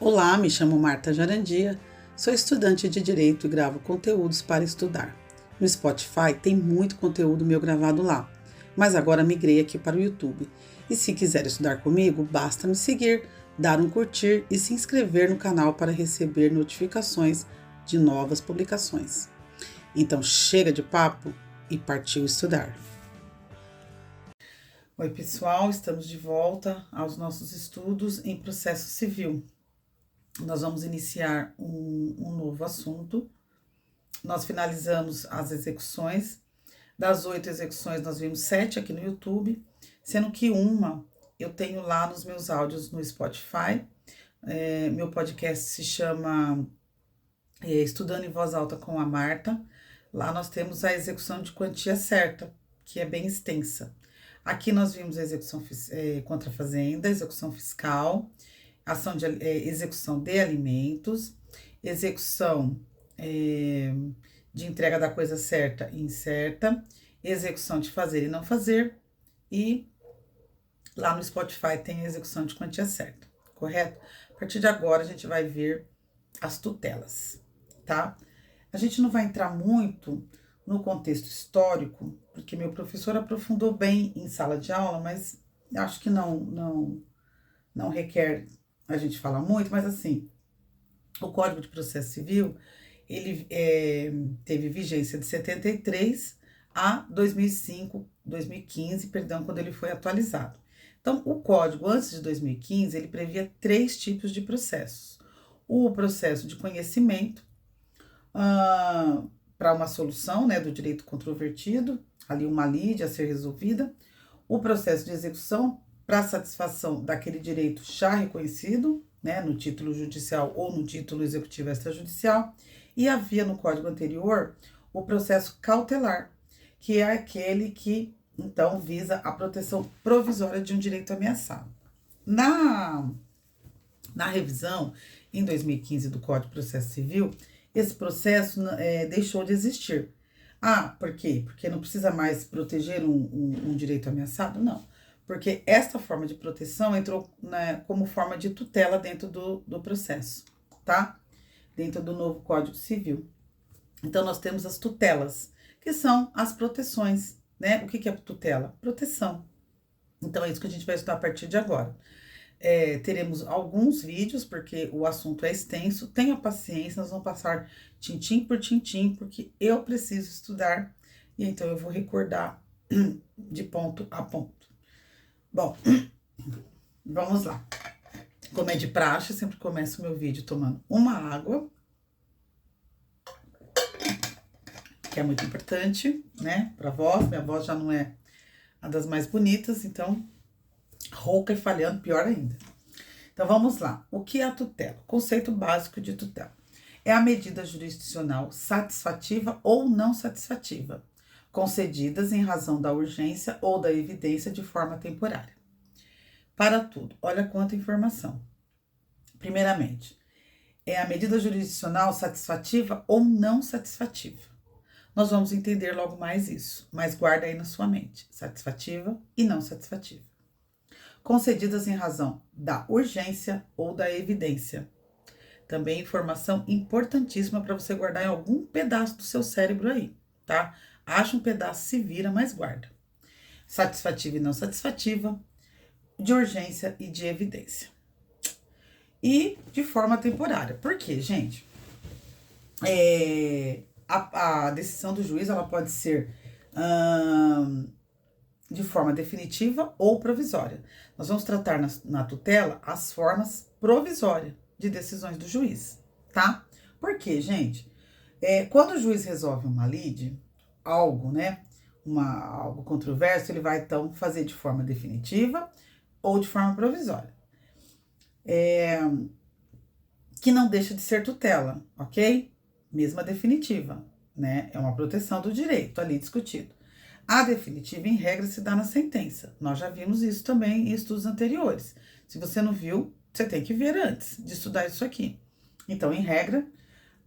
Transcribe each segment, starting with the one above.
Olá, me chamo Marta Jarandia, sou estudante de Direito e gravo conteúdos para estudar. No Spotify tem muito conteúdo meu gravado lá, mas agora migrei aqui para o YouTube. E se quiser estudar comigo, basta me seguir, dar um curtir e se inscrever no canal para receber notificações de novas publicações. Então chega de papo e partiu estudar. Oi pessoal, estamos de volta aos nossos estudos em processo civil. Nós vamos iniciar um novo assunto. Nós finalizamos as execuções. Das 8 execuções, nós vimos 7 aqui no YouTube, sendo que uma eu tenho lá nos meus áudios no Spotify. Meu podcast se chama Estudando em Voz Alta com a Marta. Lá nós temos a execução de quantia certa, que é bem extensa. Aqui nós vimos a execução contra a fazenda, execução fiscal, ação de execução de alimentos, execução de entrega da coisa certa e incerta, execução de fazer e não fazer, e lá no Spotify tem a execução de quantia certa, correto? A partir de agora a gente vai ver as tutelas, tá? A gente não vai entrar muito no contexto histórico, porque meu professor aprofundou bem em sala de aula, mas acho que não requer a gente falar muito, mas assim, o Código de Processo Civil, ele teve vigência de 73 a 2015, quando ele foi atualizado. Então, o Código, antes de 2015, ele previa 3 tipos de processos. O processo de conhecimento, para uma solução, né, do direito controvertido, ali uma lide a ser resolvida. O processo de execução, para satisfação daquele direito já reconhecido, né, no título judicial ou no título executivo extrajudicial, e havia no código anterior o processo cautelar, que é aquele que, então, visa a proteção provisória de um direito ameaçado. Na revisão, em 2015, do Código de Processo Civil, esse processo deixou de existir. Por quê? Porque não precisa mais proteger um direito ameaçado? Não. Porque esta forma de proteção entrou como forma de tutela dentro do processo, tá? Dentro do novo Código Civil. Então, nós temos as tutelas, que são as proteções, né? O que é tutela? Proteção. Então, é isso que a gente vai estudar a partir de agora. Teremos alguns vídeos, porque o assunto é extenso. Tenha paciência, nós vamos passar tintim por tintim, porque eu preciso estudar, e então eu vou recordar de ponto a ponto. Bom, vamos lá. Como é de praxe, eu sempre começo o meu vídeo tomando uma água, que é muito importante, né, pra voz. Minha voz já não é uma das mais bonitas, então, rouca e falhando, pior ainda. Então, vamos lá. O que é a tutela? Conceito básico de tutela. É a medida jurisdicional satisfativa ou não satisfativa, concedidas em razão da urgência ou da evidência de forma temporária. Para tudo, olha quanta informação. Primeiramente, é a medida jurisdicional satisfativa ou não satisfativa. Nós vamos entender logo mais isso, mas guarda aí na sua mente, satisfativa e não satisfativa. Concedidas em razão da urgência ou da evidência. Também informação importantíssima para você guardar em algum pedaço do seu cérebro aí, tá? Acha um pedaço, se vira, mas guarda. Satisfativa e não satisfativa, de urgência e de evidência. E de forma temporária. Por quê, gente? A decisão do juiz, ela pode ser de forma definitiva ou provisória. Nós vamos tratar na tutela as formas provisórias de decisões do juiz, tá? Por quê, gente? Quando o juiz resolve uma lide, algo, né, algo controverso, ele vai, então, fazer de forma definitiva ou de forma provisória. Que não deixa de ser tutela, ok? Mesma definitiva, né? É uma proteção do direito ali discutido. A definitiva, em regra, se dá na sentença. Nós já vimos isso também em estudos anteriores. Se você não viu, você tem que ver antes de estudar isso aqui. Então, em regra,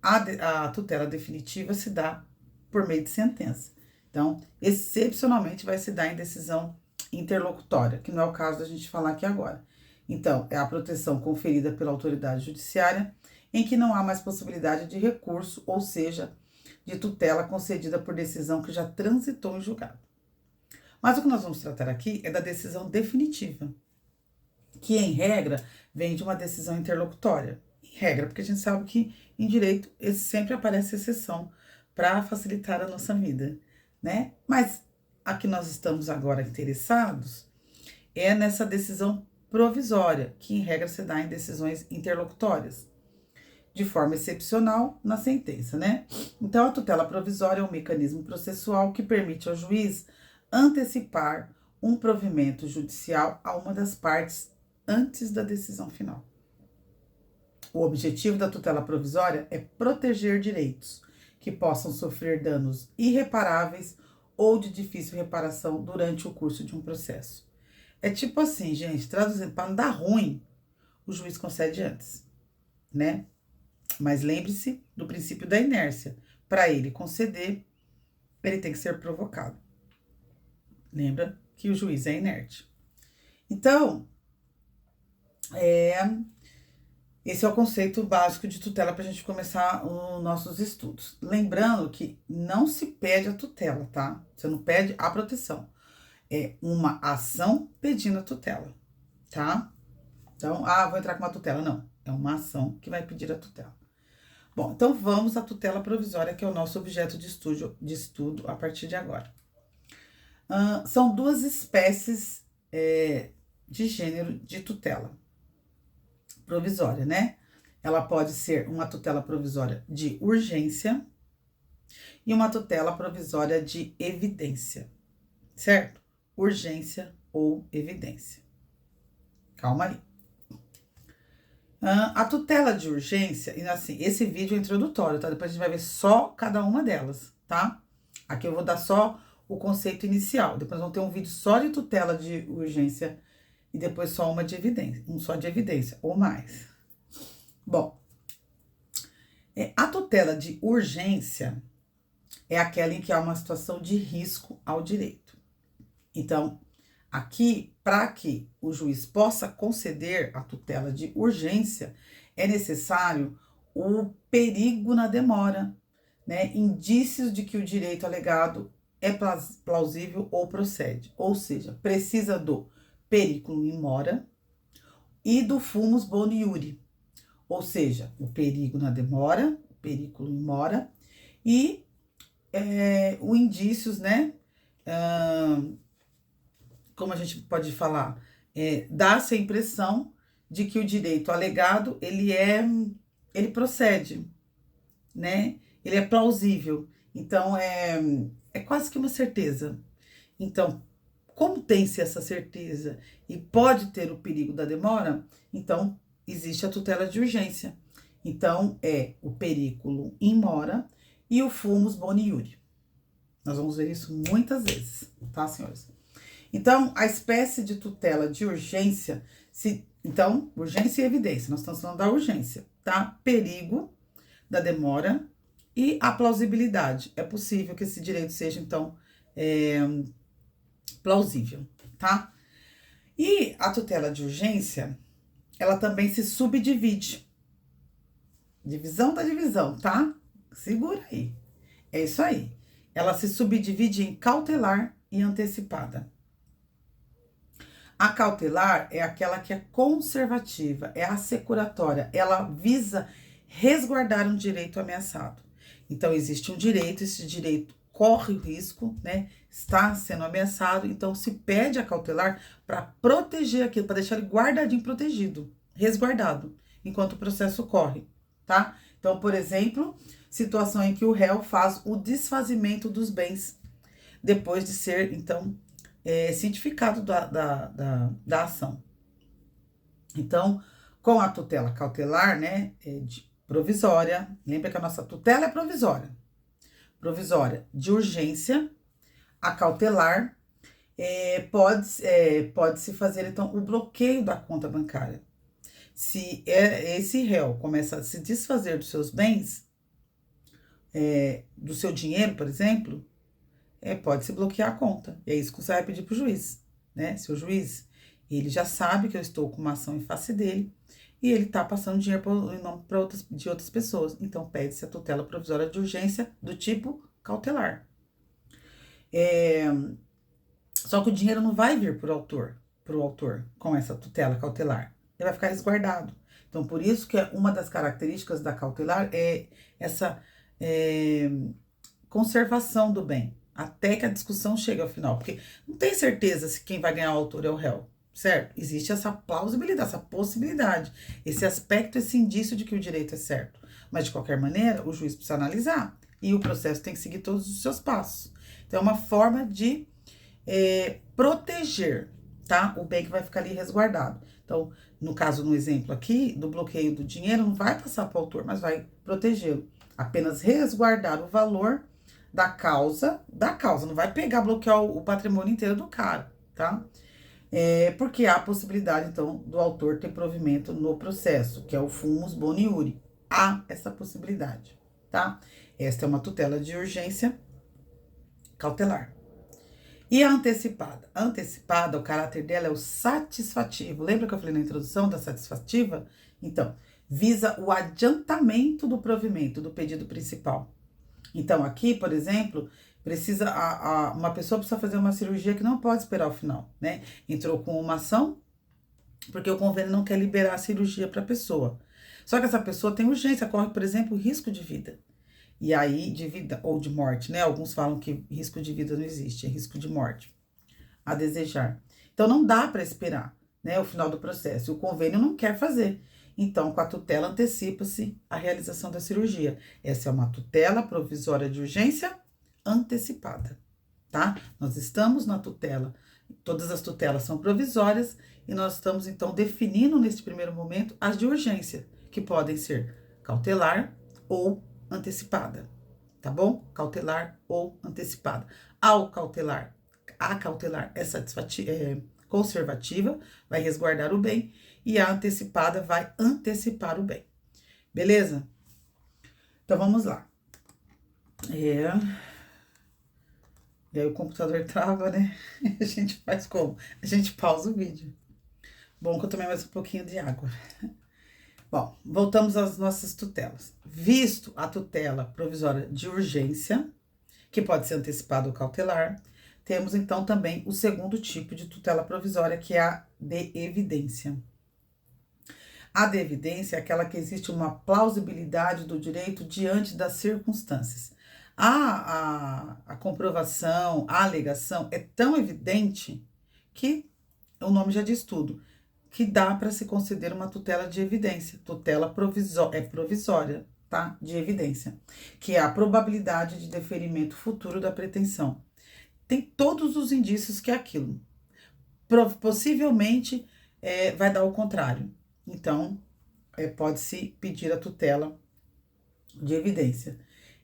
a tutela definitiva se dá por meio de sentença. Então, excepcionalmente, vai se dar em decisão interlocutória, que não é o caso da gente falar aqui agora. Então, é a proteção conferida pela autoridade judiciária em que não há mais possibilidade de recurso, ou seja, de tutela concedida por decisão que já transitou em julgado. Mas o que nós vamos tratar aqui é da decisão definitiva, que em regra vem de uma decisão interlocutória. Em regra, porque a gente sabe que em direito sempre aparece exceção para facilitar a nossa vida, né? Mas a que nós estamos agora interessados é nessa decisão provisória, que em regra se dá em decisões interlocutórias, de forma excepcional na sentença, né? Então, a tutela provisória é um mecanismo processual que permite ao juiz antecipar um provimento judicial a uma das partes antes da decisão final. O objetivo da tutela provisória é proteger direitos que possam sofrer danos irreparáveis ou de difícil reparação durante o curso de um processo. É tipo assim, gente, traduzindo, para não dar ruim, o juiz concede antes, né? Mas lembre-se do princípio da inércia. Para ele conceder, ele tem que ser provocado. Lembra que o juiz é inerte. Então, esse é o conceito básico de tutela para a gente começar os nossos estudos. Lembrando que não se pede a tutela, tá? Você não pede a proteção. É uma ação pedindo a tutela, tá? Então, vou entrar com uma tutela. Não, é uma ação que vai pedir a tutela. Bom, então vamos à tutela provisória, que é o nosso objeto de estudo a partir de agora. São duas espécies de gênero de tutela provisória, né? Ela pode ser uma tutela provisória de urgência e uma tutela provisória de evidência, certo? Urgência ou evidência. Calma aí. A tutela de urgência, e assim, esse vídeo é introdutório, tá? Depois a gente vai ver só cada uma delas, tá? Aqui eu vou dar só o conceito inicial. Depois vamos ter um vídeo só de tutela de urgência e depois só uma de evidência, um só de evidência, ou mais. Bom, a tutela de urgência é aquela em que há uma situação de risco ao direito. Então, aqui, para que o juiz possa conceder a tutela de urgência, é necessário o perigo na demora, né? Indícios de que o direito alegado é plausível ou procede. Ou seja, precisa do periculum in mora e do fumus boni iure. Ou seja, o perigo na demora, o periculum in mora e o indícios, né? Como a gente pode falar, dá-se a impressão de que o direito alegado, ele procede, né? Ele é plausível. Então, é quase que uma certeza. Então, como tem-se essa certeza e pode ter o perigo da demora, então, existe a tutela de urgência. Então, é o periculum in mora e o fumus boni iure. Nós vamos ver isso muitas vezes, tá, senhores? Então, a espécie de tutela de urgência, então, urgência e evidência, nós estamos falando da urgência, tá? Perigo da demora e a plausibilidade. É possível que esse direito seja, então, plausível, tá? E a tutela de urgência, ela também se subdivide. Divisão da divisão, tá? Segura aí. É isso aí. Ela se subdivide em cautelar e antecipada. A cautelar é aquela que é conservativa, é assecuratória, ela visa resguardar um direito ameaçado. Então, existe um direito, esse direito corre o risco, né? Está sendo ameaçado, então se pede a cautelar para proteger aquilo, para deixar ele guardadinho, protegido, resguardado, enquanto o processo corre, tá? Então, por exemplo, situação em que o réu faz o desfazimento dos bens, depois de ser, então, cientificado da ação. Então, com a tutela cautelar, né, provisória, lembra que a nossa tutela é provisória. Provisória de urgência, a cautelar, pode-se fazer, então, o bloqueio da conta bancária. Se esse réu começa a se desfazer dos seus bens, do seu dinheiro, por exemplo, pode-se bloquear a conta. E é isso que você vai pedir para o juiz, né? Se o juiz, Ele já sabe que eu estou com uma ação em face dele e ele está passando dinheiro em nome de outras pessoas. Então, pede-se a tutela provisória de urgência do tipo cautelar. Só que o dinheiro não vai vir para o autor com essa tutela cautelar. Ele vai ficar resguardado. Então, por isso que uma das características da cautelar é essa conservação do bem, até que a discussão chegue ao final. Porque não tem certeza se quem vai ganhar o autor é o réu, certo? Existe essa plausibilidade, essa possibilidade, esse aspecto, esse indício de que o direito é certo. Mas, de qualquer maneira, o juiz precisa analisar. E o processo tem que seguir todos os seus passos. Então, é uma forma de proteger, tá? O bem que vai ficar ali resguardado. Então, no caso, no exemplo aqui, do bloqueio do dinheiro, não vai passar para o autor, mas vai protegê-lo. Apenas resguardar o valor da causa, não vai pegar, bloquear o patrimônio inteiro do cara, tá? Porque há a possibilidade, então, do autor ter provimento no processo, que é o fumus boni iure. Há essa possibilidade, tá? Esta é uma tutela de urgência cautelar. E a antecipada? A antecipada, o caráter dela é o satisfativo. Lembra que eu falei na introdução da satisfativa? Então, visa o adiantamento do provimento do pedido principal. Então, aqui, por exemplo, uma pessoa precisa fazer uma cirurgia que não pode esperar o final, né? Entrou com uma ação, porque o convênio não quer liberar a cirurgia para a pessoa. Só que essa pessoa tem urgência, corre, por exemplo, risco de vida. E aí, de vida ou de morte, né? Alguns falam que risco de vida não existe, é risco de morte, a desejar. Então, não dá para esperar, né, o final do processo. O convênio não quer fazer. Então, com a tutela, antecipa-se a realização da cirurgia. Essa é uma tutela provisória de urgência antecipada, tá? Nós estamos na tutela. Todas as tutelas são provisórias e nós estamos, então, definindo, nesse primeiro momento, as de urgência, que podem ser cautelar ou antecipada, tá bom? Cautelar ou antecipada. A cautelar é conservativa, vai resguardar o bem, e a antecipada vai antecipar o bem. Beleza? Então, vamos lá. E aí o computador trava, né? A gente faz como? A gente pausa o vídeo. Bom que eu tomei mais um pouquinho de água. Bom, voltamos às nossas tutelas. Visto a tutela provisória de urgência, que pode ser antecipada ou cautelar, temos então também o segundo tipo de tutela provisória, que é a de evidência. A de evidência é aquela que existe uma plausibilidade do direito diante das circunstâncias. A comprovação, a alegação é tão evidente que o nome já diz tudo, que dá para se conceder uma tutela de evidência. Tutela provisória, tá? De evidência, que é a probabilidade de deferimento futuro da pretensão. Tem todos os indícios que é aquilo. Possivelmente vai dar o contrário. Então, pode-se pedir a tutela de evidência.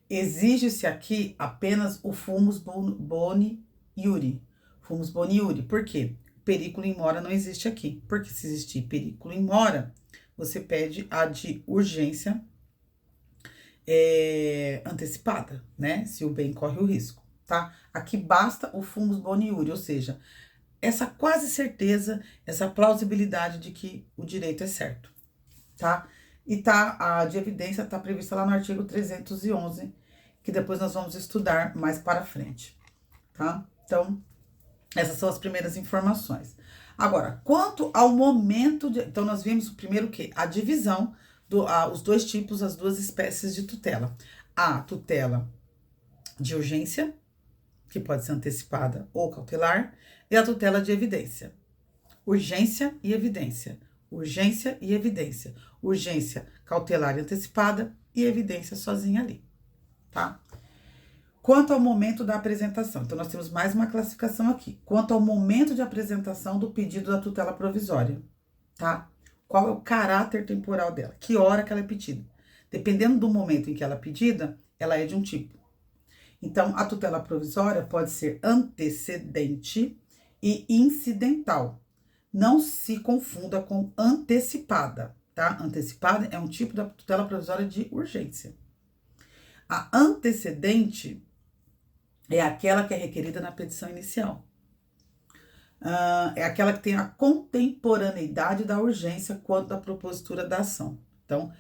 Exige-se aqui apenas o fumus boni iure. Fumus boni iure. Por quê? Periculo in mora não existe aqui. Porque se existir periculo in mora, você pede a de urgência antecipada, né? Se o bem corre o risco, tá? Aqui basta o fumus boni iure, ou seja, essa quase certeza, essa plausibilidade de que o direito é certo, tá? E a de evidência tá prevista lá no artigo 311, que depois nós vamos estudar mais para frente, tá? Então, essas são as primeiras informações. Agora, quanto ao momento então, nós vimos o primeiro o quê? A divisão, os dois tipos, as duas espécies de tutela. A tutela de urgência, que pode ser antecipada ou cautelar, e a tutela de evidência. Urgência e evidência. Urgência e evidência. Urgência cautelar e antecipada e evidência sozinha ali, tá? Quanto ao momento da apresentação, então nós temos mais uma classificação aqui. Quanto ao momento de apresentação do pedido da tutela provisória, tá? Qual é o caráter temporal dela? Que hora que ela é pedida? Dependendo do momento em que ela é pedida, ela é de um tipo. Então, a tutela provisória pode ser antecedente e incidental. Não se confunda com antecipada, tá? Antecipada é um tipo da tutela provisória de urgência. A antecedente é aquela que é requerida na petição inicial. É aquela que tem a contemporaneidade da urgência quanto da propositura da ação. Então,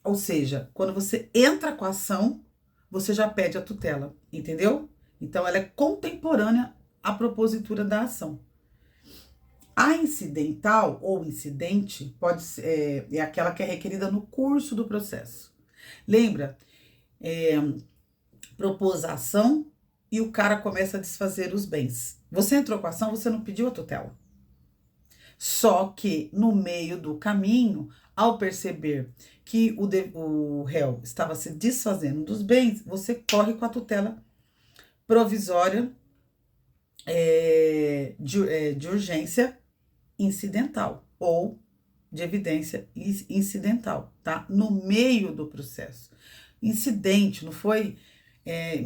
ou seja, quando você entra com a ação, você já pede a tutela, entendeu? Então, ela é contemporânea à propositura da ação. A incidental ou incidente pode ser, é aquela que é requerida no curso do processo. Lembra? Propôs a ação e o cara começa a desfazer os bens. Você entrou com a ação, você não pediu a tutela. Só que no meio do caminho, ao perceber que o réu estava se desfazendo dos bens, você corre com a tutela provisória de urgência incidental ou de evidência incidental, tá? No meio do processo. Incidente, não foi...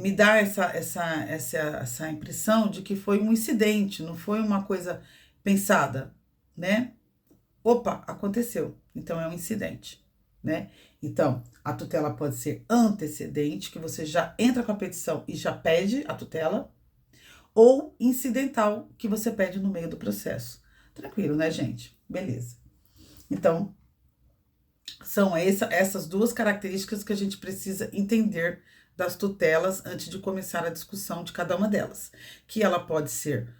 me dá essa impressão de que foi um incidente, não foi uma coisa pensada, né? Opa, aconteceu, então é um incidente, né? Então, a tutela pode ser antecedente, que você já entra com a petição e já pede a tutela, ou incidental, que você pede no meio do processo. Tranquilo, né, gente? Beleza. Então, são essas duas características que a gente precisa entender das tutelas antes de começar a discussão de cada uma delas. Que ela pode ser,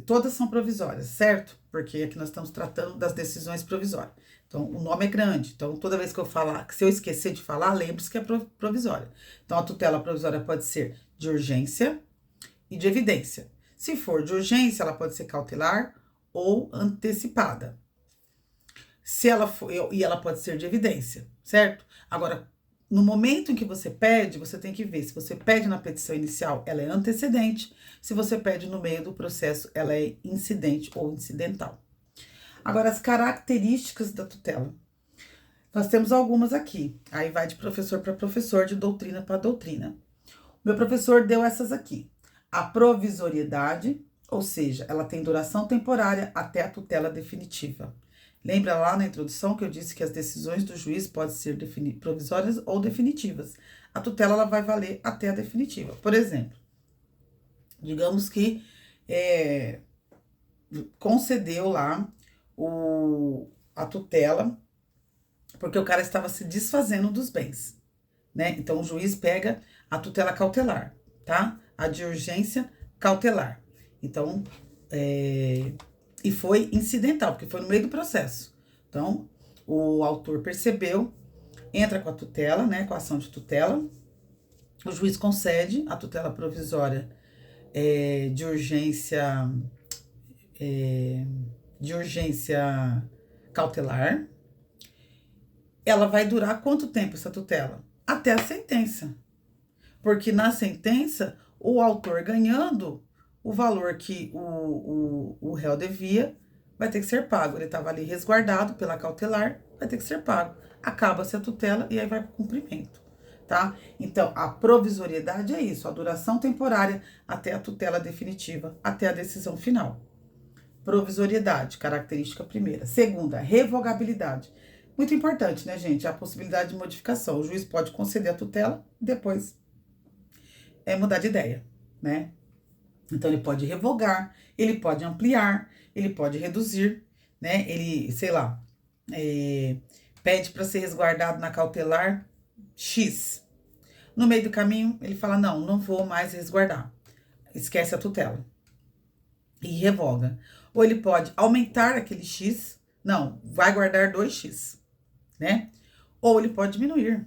todas são provisórias, certo? Porque aqui nós estamos tratando das decisões provisórias. Então, o nome é grande. Então, toda vez que eu falar, se eu esquecer de falar, lembre-se que é provisória. Então, a tutela provisória pode ser de urgência e de evidência. Se for de urgência, ela pode ser cautelar ou antecipada. Se ela for, e ela pode ser de evidência, certo? Agora, no momento em que você pede, você tem que ver se você pede na petição inicial, ela é antecedente, se você pede no meio do processo, ela é incidente ou incidental. Agora, as características da tutela. Nós temos algumas aqui, aí vai de professor para professor, de doutrina para doutrina. Meu professor deu essas aqui. A provisoriedade, ou seja, ela tem duração temporária até a tutela definitiva. Lembra lá na introdução que eu disse que as decisões do juiz podem ser provisórias ou definitivas. A tutela ela vai valer até a definitiva. Por exemplo, digamos que concedeu lá a tutela porque o cara estava se desfazendo dos bens, né? Então, o juiz pega a tutela cautelar, tá? A de urgência cautelar. Então, e foi incidental, porque foi no meio do processo. Então, o autor percebeu, entra com a tutela, né, com a ação de tutela, o juiz concede a tutela provisória de urgência cautelar. Ela vai durar quanto tempo essa tutela? Até a sentença. Porque na sentença, o autor ganhando o valor que o réu devia, vai ter que ser pago. Ele estava ali resguardado pela cautelar, vai ter que ser pago. Acaba-se a tutela e aí vai para o cumprimento, tá? Então, a provisoriedade é isso, a duração temporária até a tutela definitiva, até a decisão final. Provisoriedade, característica primeira. Segunda, revogabilidade. Muito importante, né, gente? A possibilidade de modificação. O juiz pode conceder a tutela e depois mudar de ideia, né? Então, ele pode revogar, ele pode ampliar, ele pode reduzir, né? Ele, sei lá, pede para ser resguardado na cautelar X. No meio do caminho, ele fala, não vou mais resguardar. Esquece a tutela. E revoga. Ou ele pode aumentar aquele X, não, vai guardar 2X, né? Ou ele pode diminuir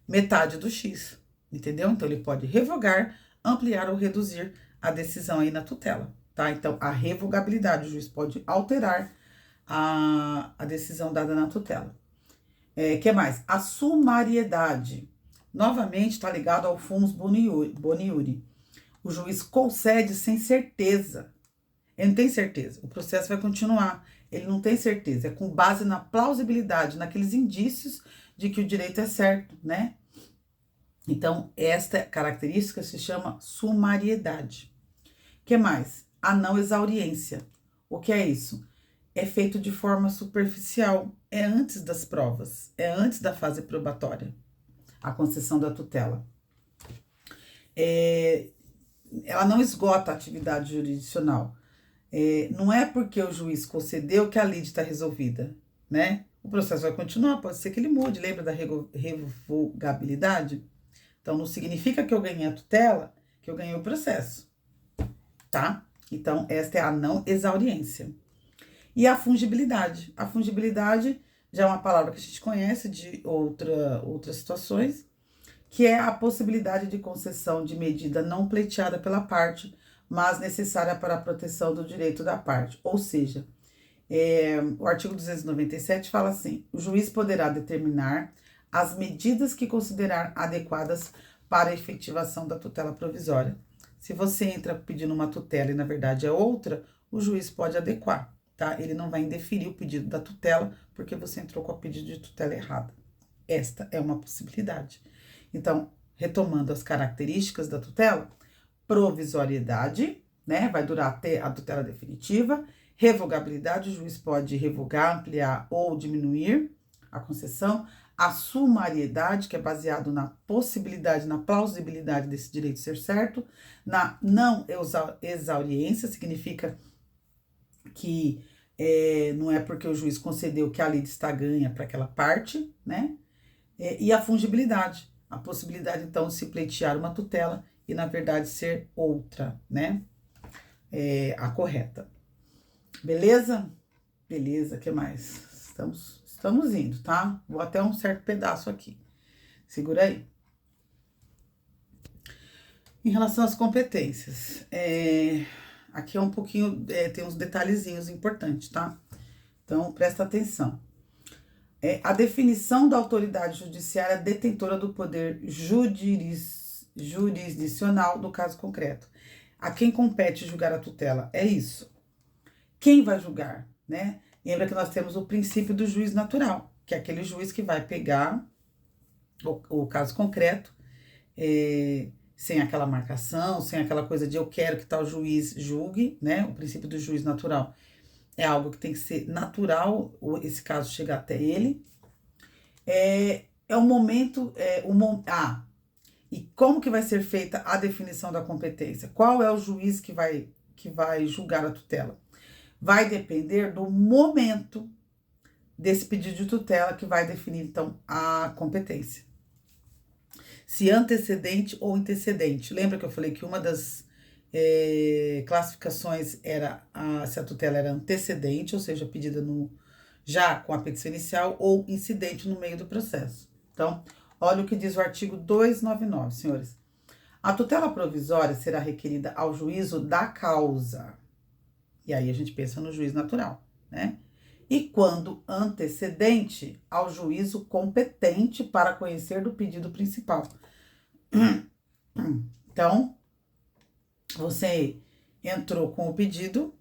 metade do X, entendeu? Então, ele pode revogar, ampliar ou reduzir a decisão aí na tutela, tá? Então, a revogabilidade, o juiz pode alterar a decisão dada na tutela. Que mais? A sumariedade. Novamente, está ligado ao fumus boniuri. O juiz concede sem certeza. Ele não tem certeza. O processo vai continuar. Ele não tem certeza. É com base na plausibilidade, naqueles indícios de que o direito é certo, né? Então, esta característica se chama sumariedade. O que mais? A não exauriência. O que é isso? É feito de forma superficial. É antes das provas. É antes da fase probatória. A concessão da tutela. ela não esgota a atividade jurisdicional. Não é porque o juiz concedeu que a lide está resolvida, né? O processo vai continuar, pode ser que ele mude, lembra da revogabilidade? Então, não significa que eu ganhei a tutela, que eu ganhei o processo, tá? Então, esta é a não exauriência. E a fungibilidade. A fungibilidade já é uma palavra que a gente conhece de outras situações, que é a possibilidade de concessão de medida não pleiteada pela parte, mas necessária para a proteção do direito da parte. Ou seja, o artigo 297 fala assim: o juiz poderá determinar as medidas que considerar adequadas para a efetivação da tutela provisória. Se você entra pedindo uma tutela e na verdade é outra, o juiz pode adequar, tá? Ele não vai indeferir o pedido da tutela porque você entrou com o pedido de tutela errada. Esta é uma possibilidade. Então, retomando as características da tutela: provisoriedade, né? Vai durar até a tutela definitiva. Revogabilidade, o juiz pode revogar, ampliar ou diminuir a concessão. A sumariedade, que é baseado na possibilidade, na plausibilidade desse direito ser certo. Na não exauriência, significa que não é porque o juiz concedeu que a lide está ganha para aquela parte, né? E a fungibilidade, a possibilidade, então, de se pleitear uma tutela e, na verdade, ser outra, né? A correta. Beleza? Beleza, o que mais? Estamos indo, tá? Vou até um certo pedaço aqui. Segura aí. Em relação às competências, aqui é um pouquinho, tem uns detalhezinhos importantes, tá? Então, presta atenção. A definição da autoridade judiciária detentora do poder jurisdicional do caso concreto. A quem compete julgar a tutela? É isso. Quem vai julgar, né? Lembra que nós temos o princípio do juiz natural, que é aquele juiz que vai pegar o caso concreto, sem aquela marcação, sem aquela coisa de eu quero que tal juiz julgue, né? O princípio do juiz natural é algo que tem que ser natural, esse caso chegar até ele. O momento, e como que vai ser feita a definição da competência? Qual é o juiz que vai julgar a tutela? Vai depender do momento desse pedido de tutela que vai definir, então, a competência. Se antecedente ou antecedente. Lembra que eu falei que uma das classificações era se a tutela era antecedente, ou seja, pedida já com a petição inicial, ou incidente no meio do processo. Então, olha o que diz o artigo 299, senhores. A tutela provisória será requerida ao juízo da causa. E aí a gente pensa no juiz natural, né? E quando antecedente, ao juízo competente para conhecer do pedido principal. Então, você entrou com o pedido,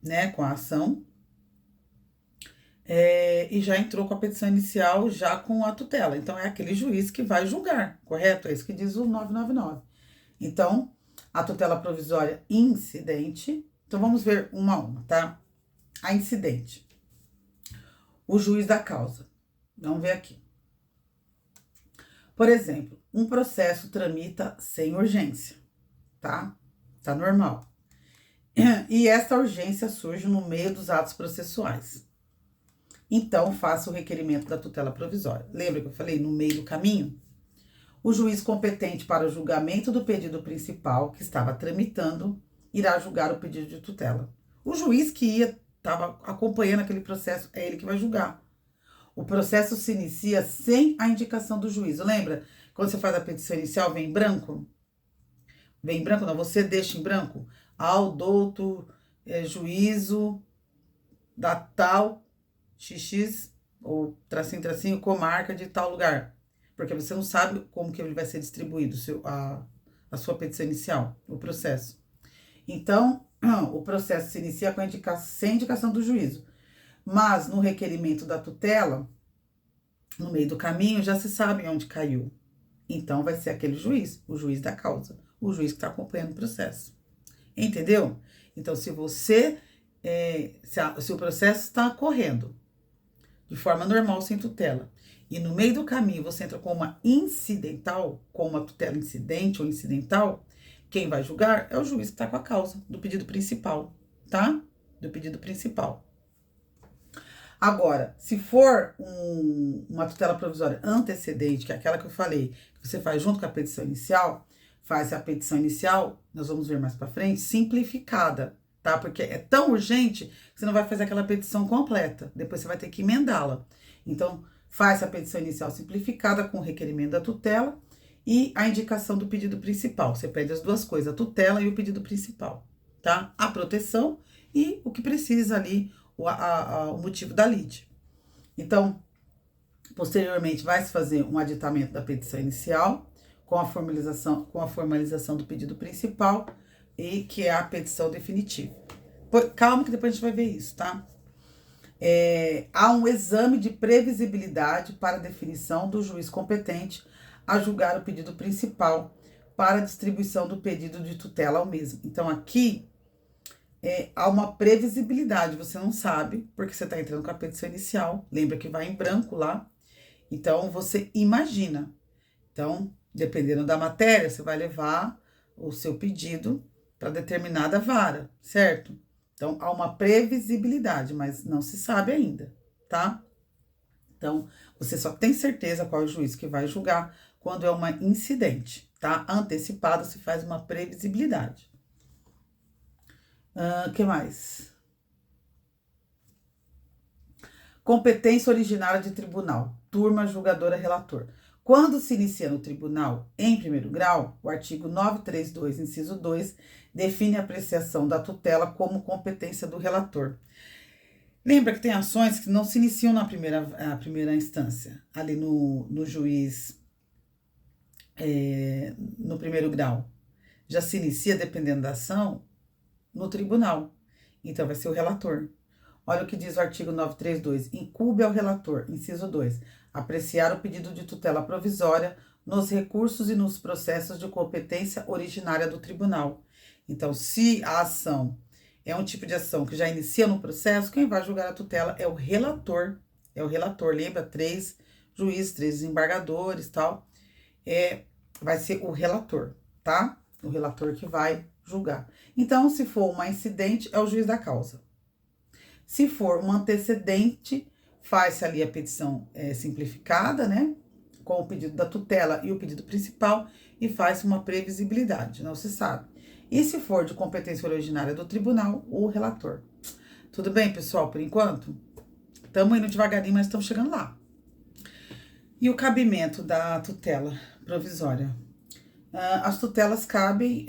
né, com a ação, e já entrou com a petição inicial, já com a tutela. Então, é aquele juiz que vai julgar, correto? É isso que diz o 999. Então, a tutela provisória incidente. Então, vamos ver uma a uma, tá? A incidente. O juiz da causa. Vamos ver aqui. Por exemplo, um processo tramita sem urgência, tá? Tá normal. E essa urgência surge no meio dos atos processuais. Então, faça o requerimento da tutela provisória. Lembra que eu falei no meio do caminho? O juiz competente para o julgamento do pedido principal que estava tramitando irá julgar o pedido de tutela. O juiz que estava acompanhando aquele processo, é ele que vai julgar. O processo se inicia sem a indicação do juízo. Lembra? Quando você faz a petição inicial, vem em branco? Vem em branco, não, você deixa em branco. Ao douto juízo da tal XX, ou tracinho, comarca de tal lugar. Porque você não sabe como que ele vai ser distribuído, a sua petição inicial, o processo. Então, o processo se inicia sem indicação do juízo. Mas no requerimento da tutela, no meio do caminho, já se sabe onde caiu. Então, vai ser aquele juiz, o juiz da causa, o juiz que está acompanhando o processo. Entendeu? Então, se você, se o processo está correndo de forma normal, sem tutela, e no meio do caminho você entra com uma incidental, com uma tutela incidente ou incidental, quem vai julgar é o juiz que está com a causa do pedido principal, tá? Do pedido principal. Agora, se for uma tutela provisória antecedente, que é aquela que eu falei, que você faz junto com a petição inicial, faz a petição inicial, nós vamos ver mais para frente, simplificada, tá? Porque é tão urgente que você não vai fazer aquela petição completa, depois você vai ter que emendá-la. Então, faz a petição inicial simplificada com o requerimento da tutela e a indicação do pedido principal. Você pede as duas coisas, a tutela e o pedido principal, tá? A proteção e o que precisa ali, o motivo da lide. Então, posteriormente, vai se fazer um aditamento da petição inicial com a formalização do pedido principal e que é a petição definitiva. Calma que depois a gente vai ver isso, tá? Há um exame de previsibilidade para definição do juiz competente a julgar o pedido principal para a distribuição do pedido de tutela ao mesmo. Então, aqui há uma previsibilidade, você não sabe, porque você está entrando com a petição inicial, lembra que vai em branco lá, então você imagina. Então, dependendo da matéria, você vai levar o seu pedido para determinada vara, certo? Então, há uma previsibilidade, mas não se sabe ainda, tá? Então, você só tem certeza qual é o juiz que vai julgar quando é uma incidente, tá? Antecipado se faz uma previsibilidade. Que mais? Competência originária de tribunal, turma julgadora relator. Quando se inicia no tribunal em primeiro grau, o artigo 932, inciso 2, define a apreciação da tutela como competência do relator. Lembra que tem ações que não se iniciam na primeira instância, ali no juiz, no primeiro grau. Já se inicia, dependendo da ação, no tribunal. Então, vai ser o relator. Olha o que diz o artigo 932. Incumbe ao relator, inciso 2, apreciar o pedido de tutela provisória nos recursos e nos processos de competência originária do tribunal. Então, se a ação é um tipo de ação que já inicia no processo, quem vai julgar a tutela é o relator. É o relator, lembra? 3 juízes, 3 desembargadores, tal. Vai ser o relator, tá? O relator que vai julgar. Então, se for uma incidente, é o juiz da causa. Se for um antecedente, faz-se ali a petição simplificada, né? Com o pedido da tutela e o pedido principal, e faz uma previsibilidade, não se sabe. E se for de competência originária do tribunal, o relator. Tudo bem, pessoal, por enquanto? Estamos indo devagarinho, mas estamos chegando lá. E o cabimento da tutela provisória? As tutelas cabem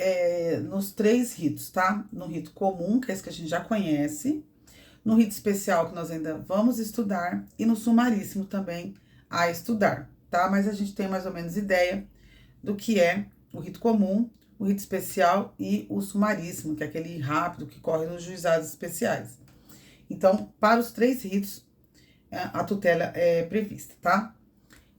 nos 3 ritos, tá? No rito comum, que é esse que a gente já conhece, no rito especial, que nós ainda vamos estudar, e no sumaríssimo também a estudar, tá? Mas a gente tem mais ou menos ideia do que é o rito comum, o rito especial e o sumaríssimo, que é aquele rápido que corre nos juizados especiais. Então, para os 3 ritos, a tutela é prevista, tá?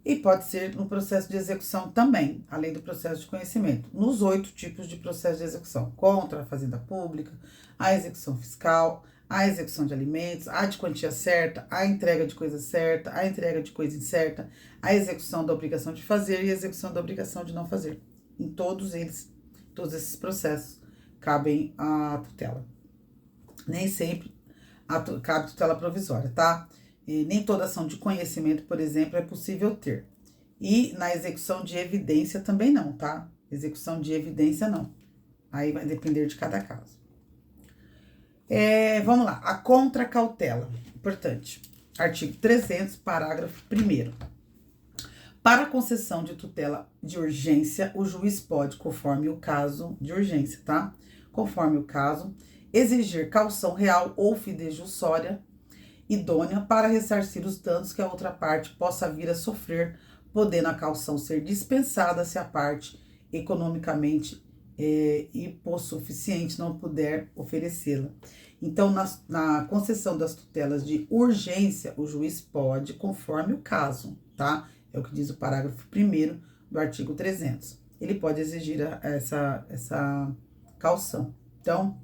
E pode ser no processo de execução também, além do processo de conhecimento, nos 8 tipos de processo de execução: contra a fazenda pública, a execução fiscal, a execução de alimentos, a de quantia certa, a entrega de coisa certa, a entrega de coisa incerta, a execução da obrigação de fazer e a execução da obrigação de não fazer. Em todos esses processos, cabem a tutela. Nem sempre cabe tutela provisória, tá? E nem toda ação de conhecimento, por exemplo, é possível ter. E na execução de evidência também não, tá? Execução de evidência não. Aí vai depender de cada caso. Vamos lá, a contracautela. Importante. Artigo 300, parágrafo 1º. Para a concessão de tutela de urgência, o juiz pode, conforme o caso de urgência, tá? Conforme o caso, exigir caução real ou fidejussória idônea para ressarcir os danos que a outra parte possa vir a sofrer, podendo a caução ser dispensada se a parte economicamente hipossuficiente não puder oferecê-la. Então, na concessão das tutelas de urgência, o juiz pode, conforme o caso, tá? É o que diz o parágrafo 1º do artigo 300. Ele pode exigir essa caução. Então,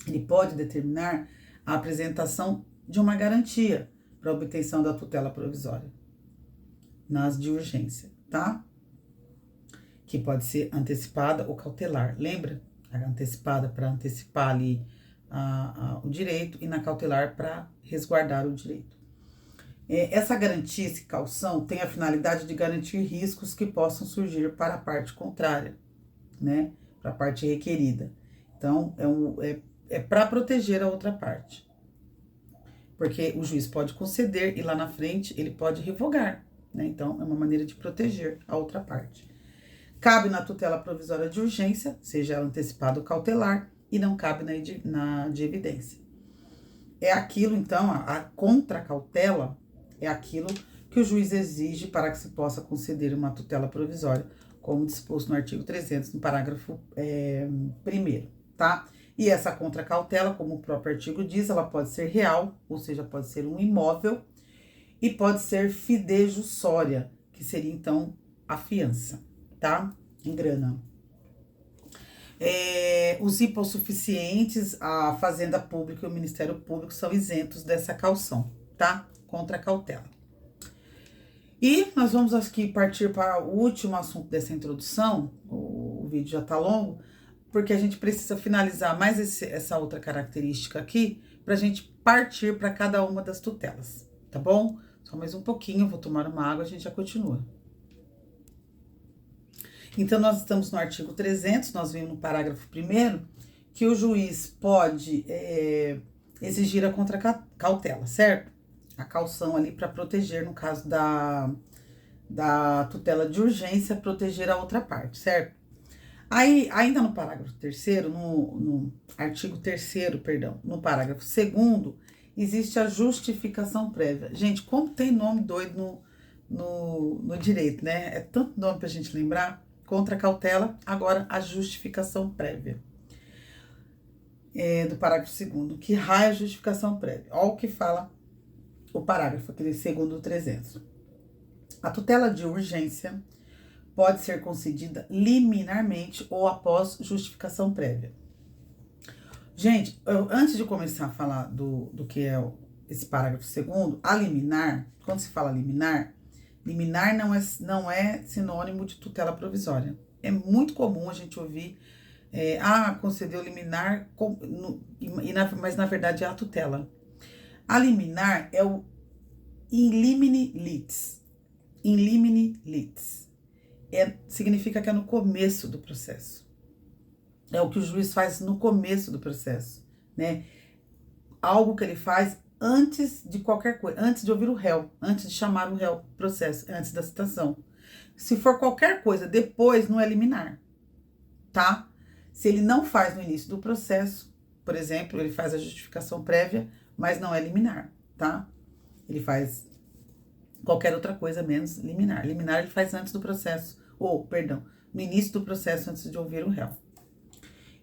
ele pode determinar a apresentação de uma garantia para a obtenção da tutela provisória nas de urgência, tá? que pode ser antecipada ou cautelar. Lembra? A antecipada para antecipar ali o direito e na cautelar para resguardar o direito. Essa garantia, esse calção, tem a finalidade de garantir riscos que possam surgir para a parte contrária, né? Para a parte requerida. Então, é para proteger a outra parte. Porque o juiz pode conceder e lá na frente ele pode revogar, né? Então, é uma maneira de proteger a outra parte. Cabe na tutela provisória de urgência, seja ela antecipada ou cautelar, e não cabe na de evidência. É aquilo, então, a contracautela é aquilo que o juiz exige para que se possa conceder uma tutela provisória, como disposto no artigo 300, no parágrafo 1º, tá? E essa contracautela, como o próprio artigo diz, ela pode ser real, ou seja, pode ser um imóvel, e pode ser fidejussória, que seria, então, a fiança, tá? Em grana. Os hipossuficientes, a Fazenda Pública e o Ministério Público são isentos dessa caução, tá? Contra a cautela. E nós vamos aqui partir para o último assunto dessa introdução, o vídeo já tá longo, porque a gente precisa finalizar mais essa outra característica aqui, para a gente partir para cada uma das tutelas, tá bom? Só mais um pouquinho, vou tomar uma água, a gente já continua. Então, nós estamos no artigo 300, nós vimos no parágrafo 1º, que o juiz pode exigir a contracautela, certo? A caução ali para proteger, no caso da tutela de urgência, proteger a outra parte, certo? Aí, ainda no parágrafo 3º, no artigo 3º, perdão, no parágrafo 2º, existe a justificação prévia. Gente, como tem nome doido no direito, né? É tanto nome pra gente lembrar. Contra a cautela, agora a justificação prévia. Do parágrafo 2º, que raia a justificação prévia. Olha o que fala o parágrafo, aquele segundo 300. A tutela de urgência pode ser concedida liminarmente ou após justificação prévia. Gente, antes de começar a falar do que é esse parágrafo 2º, a liminar, quando se fala liminar não é sinônimo de tutela provisória. É muito comum a gente ouvir, concedeu liminar, mas na verdade é a tutela. A liminar é o in limine litis. In limine litis. Significa que é no começo do processo. É o que o juiz faz no começo do processo, né? Algo que ele faz antes de qualquer coisa, antes de ouvir o réu, antes de chamar o réu pro processo, antes da citação. Se for qualquer coisa depois, não é liminar, tá? Se ele não faz no início do processo, por exemplo, ele faz a justificação prévia, mas não é liminar, tá? Ele faz qualquer outra coisa menos liminar. Liminar ele faz antes do processo, no início do processo, antes de ouvir o réu.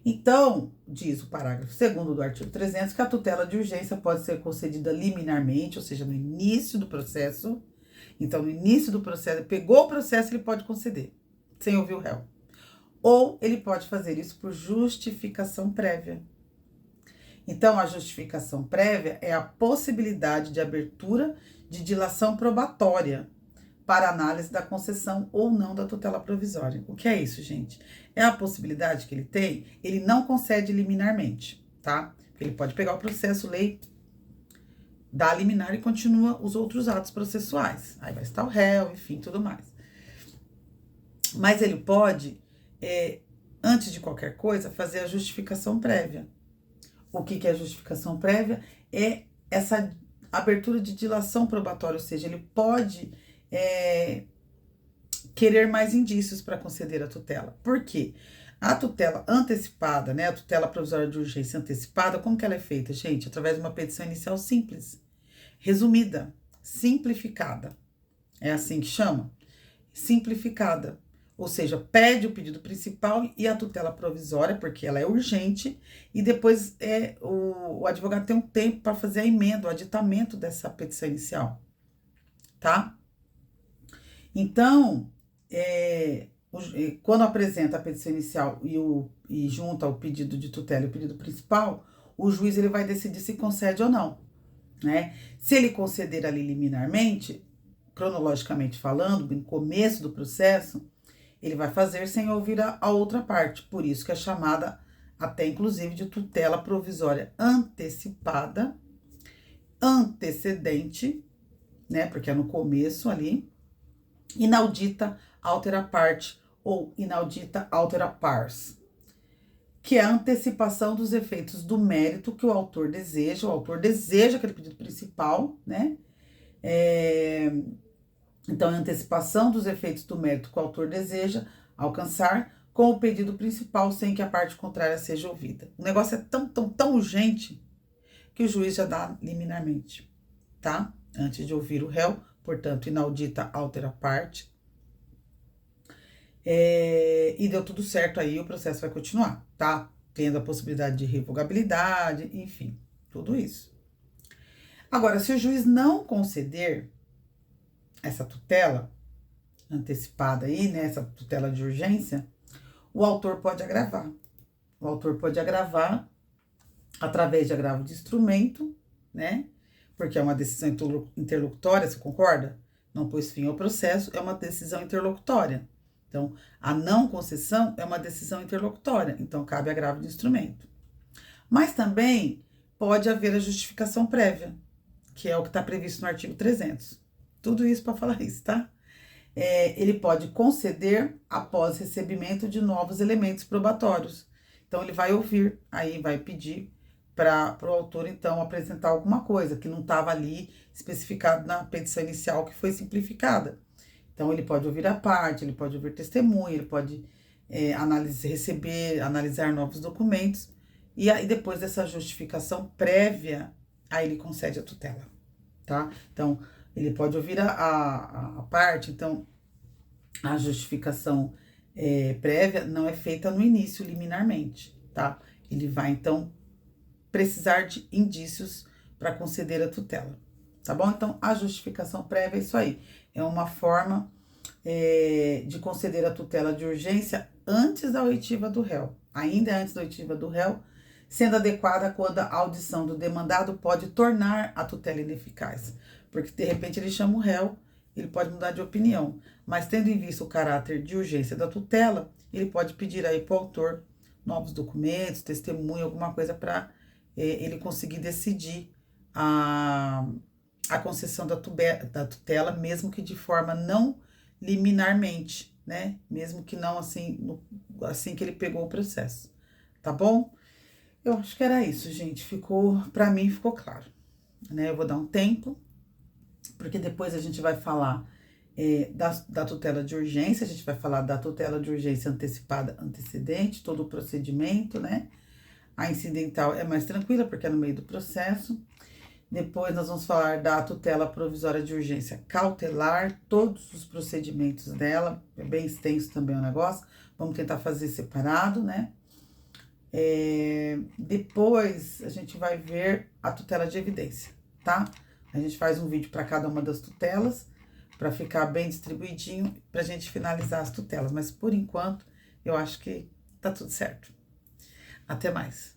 Então, diz o parágrafo 2º do artigo 300 que a tutela de urgência pode ser concedida liminarmente, ou seja, no início do processo. Então, no início do processo, pegou o processo, ele pode conceder, sem ouvir o réu. Ou ele pode fazer isso por justificação prévia. Então, a justificação prévia é a possibilidade de abertura de dilação probatória para análise da concessão ou não da tutela provisória. O que é isso, gente? É a possibilidade que ele tem, ele não concede liminarmente, tá? Ele pode pegar o processo, lei, dá a liminar e continua os outros atos processuais. Aí vai estar o réu, enfim, tudo mais. Mas ele pode, antes de qualquer coisa, fazer a justificação prévia. O que é a justificação prévia? É essa abertura de dilação probatória, ou seja, ele pode querer mais indícios para conceder a tutela. Por quê? A tutela antecipada, né, a tutela provisória de urgência antecipada, como que ela é feita, gente? Através de uma petição inicial simples, resumida, simplificada. É assim que chama? Simplificada. Ou seja, pede o pedido principal e a tutela provisória, porque ela é urgente, e depois o advogado tem um tempo para fazer a emenda, o aditamento dessa petição inicial, tá? Então, quando apresenta a petição inicial e junta o pedido de tutela e o pedido principal, o juiz ele vai decidir se concede ou não, né? Se ele conceder ali liminarmente, cronologicamente falando, no começo do processo, ele vai fazer sem ouvir a outra parte, por isso que é chamada até inclusive de tutela provisória antecipada, antecedente, né, porque é no começo ali, inaudita altera parte ou inaudita altera pars, que é a antecipação dos efeitos do mérito que o autor deseja aquele pedido principal, né? Então, a antecipação dos efeitos do mérito que o autor deseja alcançar com o pedido principal, sem que a parte contrária seja ouvida. O negócio é tão urgente que o juiz já dá liminarmente, tá? Antes de ouvir o réu, portanto, inaudita altera parte. E deu tudo certo aí, o processo vai continuar, tá? Tendo a possibilidade de revogabilidade, enfim, tudo isso. Agora, se o juiz não conceder essa tutela antecipada aí, né, essa tutela de urgência, o autor pode agravar. O autor pode agravar através de agravo de instrumento, né? Porque é uma decisão interlocutória, você concorda? Não pôs fim ao processo, é uma decisão interlocutória. Então, a não concessão é uma decisão interlocutória, então cabe agravo de instrumento. Mas também pode haver a justificação prévia, que é o que está previsto no artigo 300. Tudo isso para falar isso, tá? Ele pode conceder após recebimento de novos elementos probatórios. Então, ele vai ouvir, aí vai pedir para o autor, então, apresentar alguma coisa que não estava ali especificado na petição inicial, que foi simplificada. Então, ele pode ouvir a parte, ele pode ouvir testemunha, ele pode analisar novos documentos, e aí, depois dessa justificação prévia, aí ele concede a tutela, tá? Então, ele pode ouvir a parte, então, a justificação prévia não é feita no início, liminarmente, tá? Ele vai, então, precisar de indícios para conceder a tutela, tá bom? Então, a justificação prévia é isso aí. É uma forma de conceder a tutela de urgência antes da oitiva do réu. Ainda antes da oitiva do réu, sendo adequada quando a audição do demandado pode tornar a tutela ineficaz. Porque, de repente, ele chama o réu, ele pode mudar de opinião. Mas, tendo em vista o caráter de urgência da tutela, ele pode pedir aí para o autor novos documentos, testemunha, alguma coisa para ele conseguir decidir a concessão da tutela, mesmo que de forma não liminarmente, né? Mesmo que não assim que ele pegou o processo, tá bom? Eu acho que era isso, gente. Para mim ficou claro, né? Eu vou dar um tempo, porque depois a gente vai falar da tutela de urgência, a gente vai falar da tutela de urgência antecipada, antecedente, todo o procedimento, né? A incidental é mais tranquila, porque é no meio do processo. Depois nós vamos falar da tutela provisória de urgência cautelar, todos os procedimentos dela, é bem extenso também o negócio, vamos tentar fazer separado, né? Depois a gente vai ver a tutela de evidência, tá? A gente faz um vídeo para cada uma das tutelas, para ficar bem distribuidinho, pra gente finalizar as tutelas, mas por enquanto eu acho que tá tudo certo. Até mais.